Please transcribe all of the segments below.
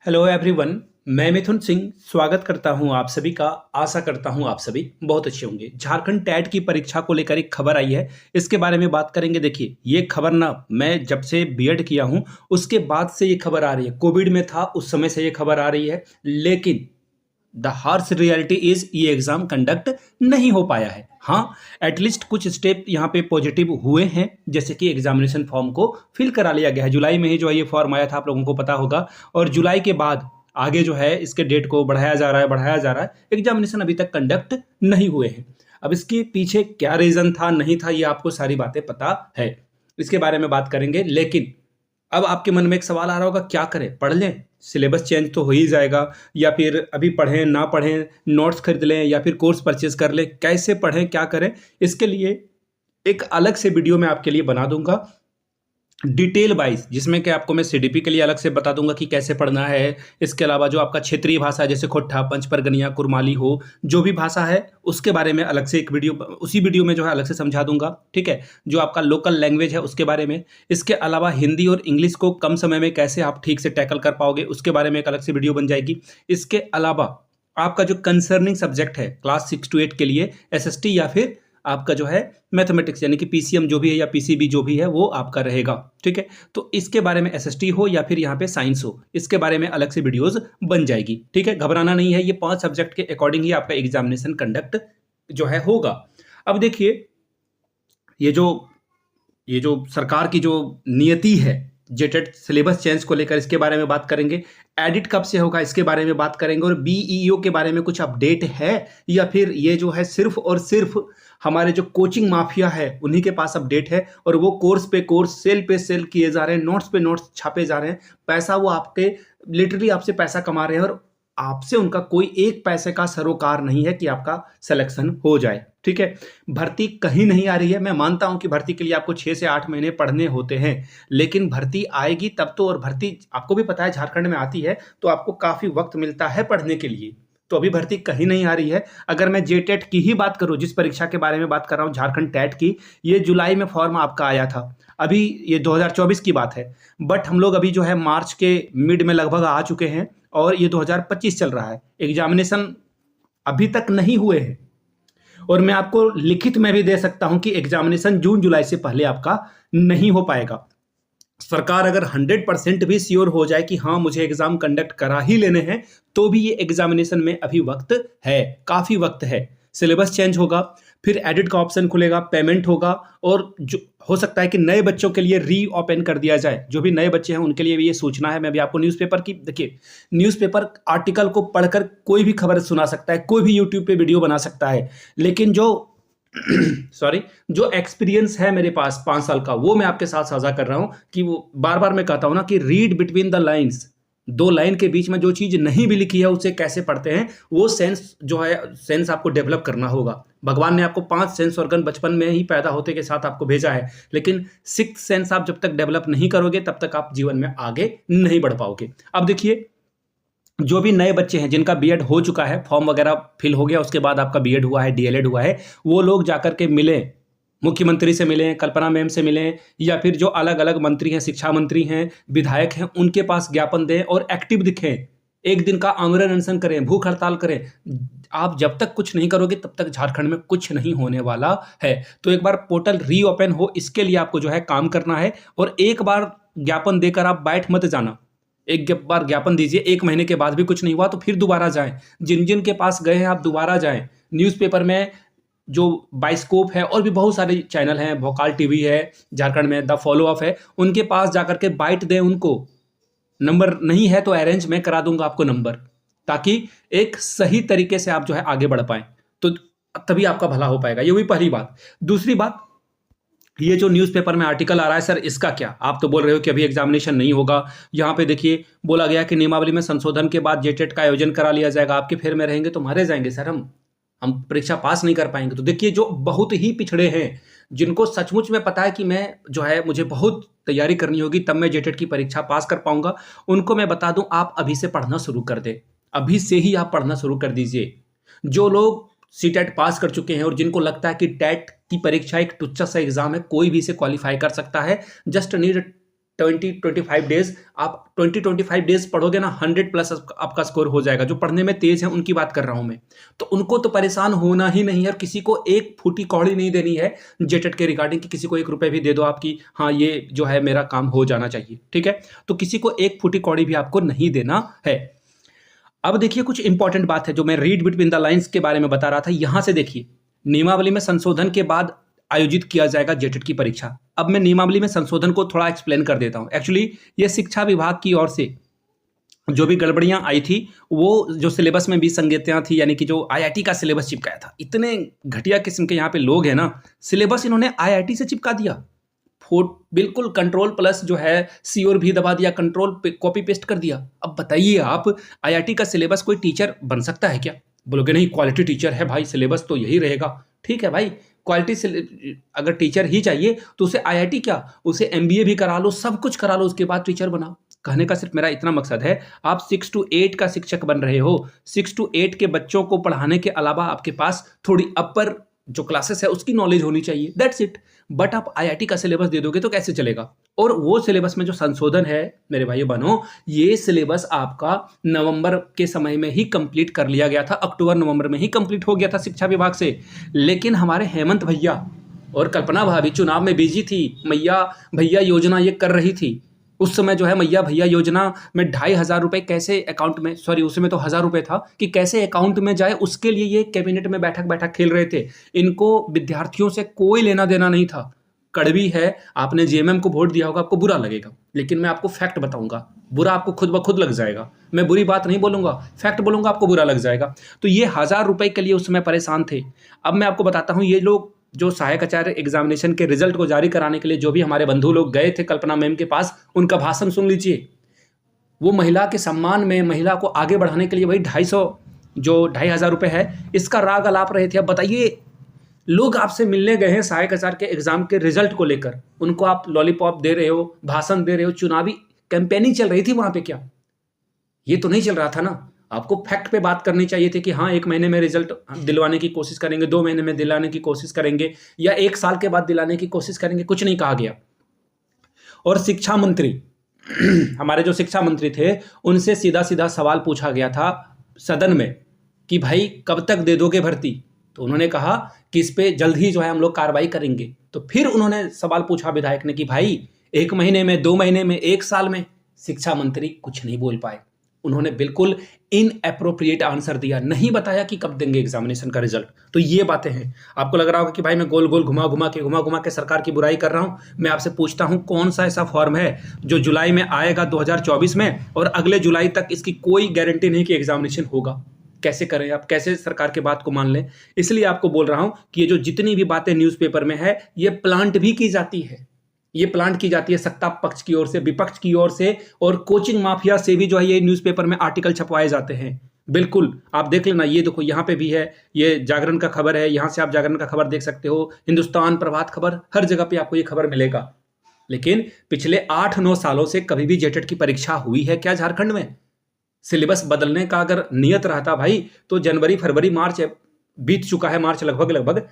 Hello everyone. मैं मिथुन सिंह स्वागत करता हूं आप सभी का। आशा करता हूं आप सभी बहुत अच्छे होंगे। झारखंड टैट की परीक्षा को लेकर एक खबर आई है, इसके बारे में बात करेंगे। देखिए, ये खबर ना मैं जब से बीएड किया हूं उसके बाद से ये खबर आ रही है। कोविड में था उस समय से ये खबर आ रही है, लेकिन द हार्श रियलिटी इज ये एग्जाम कंडक्ट नहीं हो पाया है। हाँ, एटलीस्ट कुछ स्टेप यहाँ पे पॉजिटिव हुए हैं, जैसे कि एग्जामिनेशन फॉर्म को फिल करा लिया गया है। जुलाई में ही जो है ये फॉर्म आया था, आप लोगों को पता होगा। और जुलाई के बाद आगे जो है इसके डेट को बढ़ाया जा रहा है। एग्जामिनेशन अभी तक कंडक्ट नहीं हुए हैं। अब इसके पीछे क्या रीजन था नहीं था, ये आपको सारी बातें पता है, इसके बारे में बात करेंगे। लेकिन अब आपके मन में एक सवाल आ रहा होगा, क्या करें? पढ़ लें? सिलेबस चेंज तो हो ही जाएगा, या फिर अभी पढ़ें ना पढ़ें, नोट्स खरीद लें या फिर कोर्स परचेज कर लें? कैसे पढ़ें, क्या करें? इसके लिए एक अलग से वीडियो मैं आपके लिए बना दूंगा, डिटेल वाइज, जिसमें कि आपको मैं सीडीपी के लिए अलग से बता दूंगा कि कैसे पढ़ना है। इसके अलावा जो आपका क्षेत्रीय भाषा है, जैसे खोट्ठा, पंचपरगनिया, कुरमाली हो, जो भी भाषा है उसके बारे में अलग से एक वीडियो, उसी वीडियो में जो है अलग से समझा दूंगा। ठीक है, जो आपका लोकल लैंग्वेज है उसके बारे में। इसके अलावा हिंदी और इंग्लिश को कम समय में कैसे आप ठीक से टैकल कर पाओगे उसके बारे में एक अलग से वीडियो बन जाएगी। इसके अलावा आपका जो कंसर्निंग सब्जेक्ट है क्लास 6 to 8 के लिए, एसएसटी या फिर आपका जो है मैथमेटिक्स यानी कि पीसीएम जो भी है या पीसीबी जो भी है वो आपका रहेगा। ठीक है, तो इसके बारे में एसएसटी हो या फिर यहाँ पे साइंस हो, इसके बारे में अलग से वीडियोस बन जाएगी। ठीक है, घबराना नहीं है, ये 5 सब्जेक्ट के अकॉर्डिंग ही आपका एग्जामिनेशन कंडक्ट जो है होगा। अब देखिए, ये जो ये जो सरकार की जो नियति है जेटेट सिलेबस चेंज को लेकर, इसके बारे में बात करेंगे। एडिट कब से होगा इसके बारे में बात करेंगे। और बीईओ के बारे में कुछ अपडेट है या फिर ये जो है सिर्फ और सिर्फ हमारे जो कोचिंग माफिया है उन्हीं के पास अपडेट है, और वो कोर्स पे कोर्स, सेल पे सेल किए जा रहे हैं, नोट्स पे नोट्स छापे जा रहे हैं। पैसा वो आपके, लिटरली आपसे पैसा कमा रहे हैं, और आपसे उनका कोई एक पैसे का सरोकार नहीं है कि आपका सिलेक्शन हो जाए। ठीक है, भर्ती कहीं नहीं आ रही है। मैं मानता हूं कि भर्ती के लिए आपको 6 से 8 महीने पढ़ने होते हैं, लेकिन भर्ती आएगी तब तो। और भर्ती आपको भी पता है झारखंड में आती है तो आपको काफी वक्त मिलता है पढ़ने के लिए। तो अभी भर्ती कहीं नहीं आ रही है। अगर मैं जेटेट की ही बात करूं, जिस परीक्षा के बारे में बात कर रहा हूं, झारखंड टैट की, ये जुलाई में फॉर्म आपका आया था। अभी ये 2024 की बात है, बट हम लोग अभी जो है मार्च के मिड में लगभग आ चुके हैं और ये 2025 चल रहा है। एग्जामिनेशन अभी तक नहीं हुए हैं, और मैं आपको लिखित में भी दे सकता हूं कि एग्जामिनेशन जून जुलाई से पहले आपका नहीं हो पाएगा। सरकार अगर 100% भी श्योर हो जाए कि हाँ मुझे एग्जाम कंडक्ट करा ही लेने हैं, तो भी ये एग्जामिनेशन में अभी वक्त है, काफी वक्त है। सिलेबस चेंज होगा, फिर एडिट का ऑप्शन खुलेगा, पेमेंट होगा, और जो हो सकता है कि नए बच्चों के लिए री ओपन कर दिया जाए। जो भी नए बच्चे हैं उनके लिए भी ये सूचना है। मैं भी आपको न्यूज़पेपर की, देखिए, न्यूज़पेपर आर्टिकल को पढ़कर कोई भी खबर सुना सकता है, कोई भी यूट्यूब पे वीडियो बना सकता है, लेकिन जो सॉरी, जो एक्सपीरियंस है मेरे पास 5 साल का, वो मैं आपके साथ साझा कर रहा हूं। कि वो बार बार मैं कहता हूं ना कि read between the lines, 2 line के बीच में जो चीज नहीं भी लिखी है उसे कैसे पढ़ते हैं, वो सेंस जो है, सेंस आपको डेवलप करना होगा। भगवान ने आपको 5 सेंस ऑर्गन बचपन में ही पैदा होते के साथ आपको भेजा है, लेकिन 6th सेंस आप जब तक डेवलप नहीं करोगे तब तक आप जीवन में आगे नहीं बढ़ पाओगे। अब देखिए, जो भी नए बच्चे हैं जिनका बीएड हो चुका है, फॉर्म वगैरह फिल हो गया, उसके बाद आपका बीएड हुआ है, डीएलएड हुआ है, वो लोग जाकर के मिलें, मुख्यमंत्री से मिलें, कल्पना मैम से मिलें, या फिर जो अलग अलग मंत्री हैं, शिक्षा मंत्री हैं, विधायक हैं, उनके पास ज्ञापन दें और एक्टिव दिखें। एक दिन का आमरण अनशन करें, भूख हड़ताल करें। आप जब तक कुछ नहीं करोगे तब तक झारखंड में कुछ नहीं होने वाला है। तो एक बार पोर्टल रीओपन हो, इसके लिए आपको जो है काम करना है। और एक बार ज्ञापन देकर आप बैठ मत जाना। एक बार ज्ञापन दीजिए, 1 महीने के बाद भी कुछ नहीं हुआ तो फिर दोबारा जाएं। जिन जिन के पास गए हैं आप दोबारा जाएं। न्यूज़पेपर में जो बाइस्कोप है और भी बहुत सारे चैनल हैं, भोकाल टीवी है झारखंड में, द फॉलो अप है, उनके पास जाकर के बाइट दें उनको। नंबर नहीं है तो अरेंज मैं करा दूंगा आपको नंबर, ताकि एक सही तरीके से आप जो है आगे बढ़ पाए, तो तभी आपका भला हो पाएगा। ये हुई पहली बात। दूसरी बात, ये जो न्यूज़पेपर में आर्टिकल आ रहा है सर, इसका क्या? आप तो बोल रहे हो कि अभी एग्जामिनेशन नहीं होगा। यहाँ पे देखिए, बोला गया कि नियमावली में संशोधन के बाद जेटेट का आयोजन करा लिया जाएगा। आपके फेर में रहेंगे तो मारे जाएंगे सर, हम परीक्षा पास नहीं कर पाएंगे। तो देखिए, जो बहुत ही पिछड़े हैं, जिनको सचमुच में पता है कि मैं जो है मुझे बहुत तैयारी करनी होगी तब मैं जेटेट की परीक्षा पास कर पाऊंगा, उनको मैं बता दूं, आप अभी से पढ़ना शुरू कर दे। अभी से ही आप पढ़ना शुरू कर दीजिए। जो लोग सीटेट पास कर चुके हैं और जिनको लगता है कि टेट की परीक्षा एक टुच्चा सा एग्जाम है, कोई भी इसे क्वालिफाई कर सकता है, जस्ट नीड 20-25 डेज, आप 20-25 डेज पढ़ोगे ना, 100+ आपका स्कोर हो जाएगा। जो पढ़ने में तेज है उनकी बात कर रहा हूं मैं, तो उनको तो परेशान होना ही नहीं है, और किसी को एक फूटी कौड़ी नहीं देनी है जेटेट के रिगार्डिंग कि किसी को 1 रुपए भी दे दो आपकी, हाँ ये जो है मेरा काम हो जाना चाहिए, ठीक है। तो किसी को एक फूटी कौड़ी भी आपको नहीं देना है। अब देखिए कुछ इंपॉर्टेंट बात है जो मैं रीड बिटवीन द लाइंस के बारे में बता रहा था, यहां से देखिए, नियमावली में संशोधन के बाद आयोजित किया जाएगा जेटेट की परीक्षा। अब मैं नियमावली में संशोधन को थोड़ा एक्सप्लेन कर देता हूं। एक्चुअली ये शिक्षा विभाग की ओर से जो भी गड़बड़ियां आई थी, वो जो सिलेबस में भी संगतियां थी, यानी कि जो आईआईटी का सिलेबस चिपकाया था, इतने घटिया किस्म के यहाँ पे लोग हैं ना, सिलेबस इन्होंने आईआईटी से चिपका दिया। बिल्कुल कंट्रोल प्लस जो है सी और भी दबा दिया, कंट्रोल कॉपी पेस्ट कर दिया। अब बताइए आप, आईआईटी का सिलेबस कोई टीचर बन सकता है क्या? बोलोगे नहीं, क्वालिटी टीचर है भाई, सिलेबस तो यही रहेगा। ठीक है भाई, क्वालिटी अगर टीचर ही चाहिए तो उसे आईआईटी क्या, उसे एमबीए भी करा लो, सब कुछ करा लो, उसके बाद टीचर बनाओ। कहने का सिर्फ मेरा इतना मकसद है, आप 6 to 8 का शिक्षक बन रहे हो, 6 to 8 के बच्चों को पढ़ाने के अलावा आपके पास थोड़ी अपर जो क्लासेस है उसकी नॉलेज होनी चाहिए, दैट्स इट। बट आप आईआईटी का सिलेबस दे दोगे तो कैसे चलेगा? और वो सिलेबस में जो संशोधन है मेरे भाइयों बहनों, ये सिलेबस आपका नवंबर के समय में ही कंप्लीट कर लिया गया था, अक्टूबर नवंबर में ही कंप्लीट हो गया था शिक्षा विभाग से। लेकिन हमारे हेमंत भैया और कल्पना भाभी चुनाव में बिजी थी, मैया भैया योजना ये कर रही थी। उस समय जो है मैया भैया योजना में 2,500 रुपए कैसे अकाउंट में, सॉरी उसमें तो 1,000 रुपए था, कि कैसे अकाउंट में जाए, उसके लिए ये कैबिनेट में बैठक बैठक खेल रहे थे। इनको विद्यार्थियों से कोई लेना देना नहीं था। कड़वी है, आपने जेएमएम को वोट दिया होगा, आपको बुरा लगेगा, लेकिन मैं आपको फैक्ट बताऊंगा, बुरा आपको खुद ब खुद लग जाएगा। मैं बुरी बात नहीं बोलूंगा, फैक्ट बोलूंगा, आपको बुरा लग जाएगा। तो ये 1,000 रुपए के लिए उस समय परेशान थे। अब मैं आपको बताता हूँ, ये लोग जो सहायक आचार्य एग्जामिनेशन के रिजल्ट को जारी कराने के लिए जो भी हमारे बंधु लोग गए थे कल्पना मैम के पास, उनका भाषण सुन लीजिए। वो महिला के सम्मान में, महिला को आगे बढ़ाने के लिए वही 2,500 रुपए है, इसका राग अलाप रहे थे। अब बताइए, लोग आपसे मिलने गए हैं सहायक आचार्य के एग्जाम के रिजल्ट को लेकर, उनको आप लॉलीपॉप दे रहे हो, भाषण दे रहे हो, चुनावी कैंपेनिंग चल रही थी वहां पे, क्या ये तो नहीं चल रहा था ना? आपको फैक्ट पे बात करनी चाहिए थी कि हाँ 1 महीने में रिजल्ट दिलवाने की कोशिश करेंगे, 2 महीने में दिलाने की कोशिश करेंगे, या 1 साल के बाद दिलाने की कोशिश करेंगे, कुछ नहीं कहा गया। और शिक्षा मंत्री हमारे जो शिक्षा मंत्री थे, उनसे सीधा सीधा सवाल पूछा गया था सदन में कि भाई कब तक दे दोगे भर्ती? तो उन्होंने कहा कि इस पे जल्द ही जो है हम लोग कार्रवाई करेंगे। तो फिर उन्होंने सवाल पूछा विधायक ने कि भाई 1 महीने में, 2 महीने में, 1 साल में? शिक्षा मंत्री कुछ नहीं बोल पाए। उन्होंने बिल्कुल इनएप्रोप्रिएट आंसर दिया, नहीं बताया कि कब देंगे एग्जामिनेशन का रिजल्ट। तो ये बातें हैं। आपको लग रहा होगा कि भाई मैं गोल गोल घुमा घुमा के सरकार की बुराई कर रहा हूं। मैं आपसे पूछता हूं, कौन सा ऐसा फॉर्म है जो जुलाई में आएगा 2024 में, और अगले जुलाई तक इसकी कोई गारंटी नहीं कि एग्जामिनेशन होगा? कैसे करें आप, कैसे सरकार के बात को मान लें? इसलिए आपको बोल रहा हूं कि ये जो जितनी भी बातें न्यूज़पेपर में है, ये प्लांट भी की जाती है। ये प्लांट की जाती है सत्ता पक्ष की ओर से, विपक्ष की ओर से, और कोचिंग माफिया से भी जो है ये न्यूज़पेपर में आर्टिकल छपवाए जाते हैं। बिल्कुल आप देख लेना, ये देखो यहाँ पे भी है, ये जागरण का खबर है, यहाँ से आप जागरण का खबर देख सकते हो, हिंदुस्तान, प्रभात खबर, हर जगह पे आपको ये खबर मिलेगा। लेकिन पिछले 8-9 सालों से कभी भी जेटेट की परीक्षा हुई है क्या झारखंड में? सिलेबस बदलने का अगर नियत रहता भाई, तो जनवरी, फरवरी, मार्च बीत चुका है, मार्च लगभग।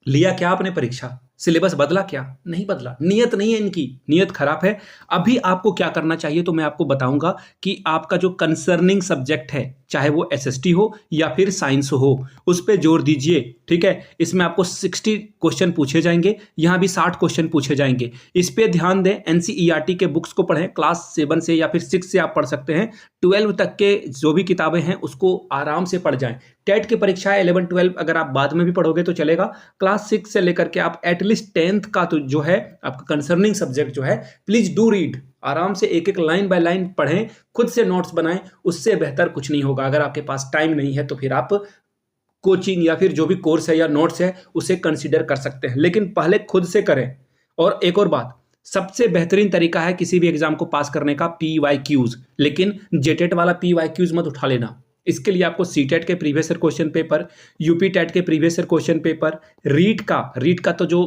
लिया क्या आपने परीक्षा? सिलेबस बदला क्या? नहीं बदला। नियत नहीं है इनकी, नियत खराब है। अभी आपको क्या करना चाहिए तो मैं आपको बताऊंगा कि आपका जो कंसर्निंग सब्जेक्ट है, चाहे वो एसएसटी हो या फिर साइंस हो, उस पर जोर दीजिए, ठीक है। इसमें आपको 60 क्वेश्चन पूछे जाएंगे, यहाँ भी 60 क्वेश्चन पूछे जाएंगे। इस पे ध्यान दें, एनसीईआरटी के बुक्स को पढ़ें, क्लास 7 से या फिर 6 से आप पढ़ सकते हैं। 12 तक के जो भी किताबें हैं उसको आराम से पढ़ जाएं। टेट की परीक्षा 11-12 अगर आप बाद में भी पढ़ोगे तो चलेगा। क्लास 6 से लेकर के आप एटलीस्ट 10th का तो जो है आपका कंसर्निंग सब्जेक्ट जो है, प्लीज डू रीड। आराम से एक एक लाइन बाय लाइन पढ़ें, खुद से नोट्स बनाएं, उससे बेहतर कुछ नहीं होगा। अगर आपके पास टाइम नहीं है तो फिर आप कोचिंग या फिर जो भी कोर्स है या नोट्स है उसे कंसीडर कर सकते हैं, लेकिन पहले खुद से करें। और एक और बात, सबसे बेहतरीन तरीका है किसी भी एग्जाम को पास करने का PYQs, लेकिन जेटेट वाला PYQs मत उठा लेना। इसके लिए आपको सीटेट के previous year question paper, UP TET के previous year question paper, REET का तो जो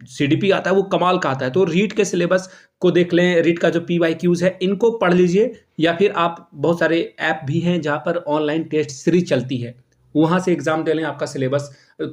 CDP आता है वो कमाल का आता है। तो रीट के सिलेबस को देख लें, रीट का जो PYQs है इनको पढ़ लीजिए, या फिर आप बहुत सारे ऐप भी हैं जहां पर ऑनलाइन टेस्ट सीरीज चलती है, वहाँ से एग्ज़ाम दे लें, आपका सिलेबस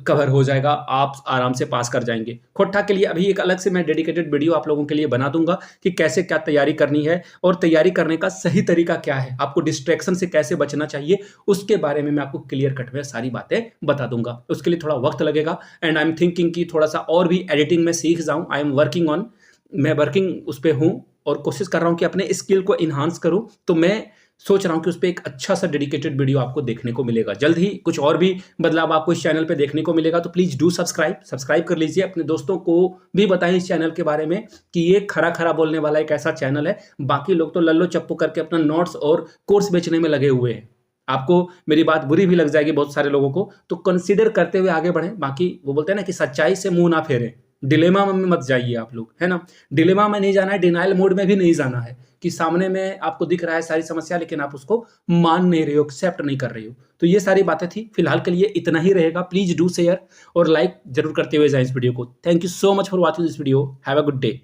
कवर हो जाएगा, आप आराम से पास कर जाएँगे। खोट्टा के लिए अभी एक अलग से मैं डेडिकेटेड वीडियो आप लोगों के लिए बना दूँगा कि कैसे क्या तैयारी करनी है और तैयारी करने का सही तरीका क्या है, आपको डिस्ट्रैक्शन से कैसे बचना चाहिए, उसके बारे में मैं आपको क्लियर कट में सारी बातें बता दूँगा। उसके लिए थोड़ा वक़्त लगेगा एंड आई एम थिंकिंग कि थोड़ा-सा और भी एडिटिंग में सीख जाऊँ, आई एम वर्किंग ऑन, मैं वर्किंग उस पे हूँ और कोशिश कर रहा हूँ कि अपने स्किल को एनहांस करूँ, तो मैं सोच रहा हूँ कि उस पे एक अच्छा-सा डेडिकेटेड वीडियो आपको देखने को मिलेगा। जल्द ही कुछ और भी बदलाव आपको इस चैनल पे देखने को मिलेगा, तो प्लीज़ डू सब्सक्राइब कर लीजिए। अपने दोस्तों को भी बताएँ इस चैनल के बारे में कि ये खरा-खरा बोलने वाला एक ऐसा चैनल है, बाकी लोग तो लल्लो-चप्पू करके अपना नोट्स और कोर्स बेचने में लगे हुए हैं। आपको मेरी बात बुरी भी लग जाएगी बहुत सारे लोगों को, तो कंसीडर करते हुए आगे बढ़ें। बाकी वो बोलते हैं ना कि सच्चाई से मुँह ना फेरें, डिलेमा में मत जाइए आप लोग, है ना? डिलेमा में नहीं जाना है, डिनायल मोड में भी नहीं जाना है कि सामने में आपको दिख रहा है सारी समस्या, लेकिन आप उसको मान नहीं रहे हो, एक्सेप्ट नहीं कर रहे हो। तो ये सारी बातें थी, फिलहाल के लिए इतना ही रहेगा। प्लीज़ डू शेयर और लाइक ज़रूर करते हुए जाएँ इस वीडियो को। Thank you so much for watching this video. Have a good day.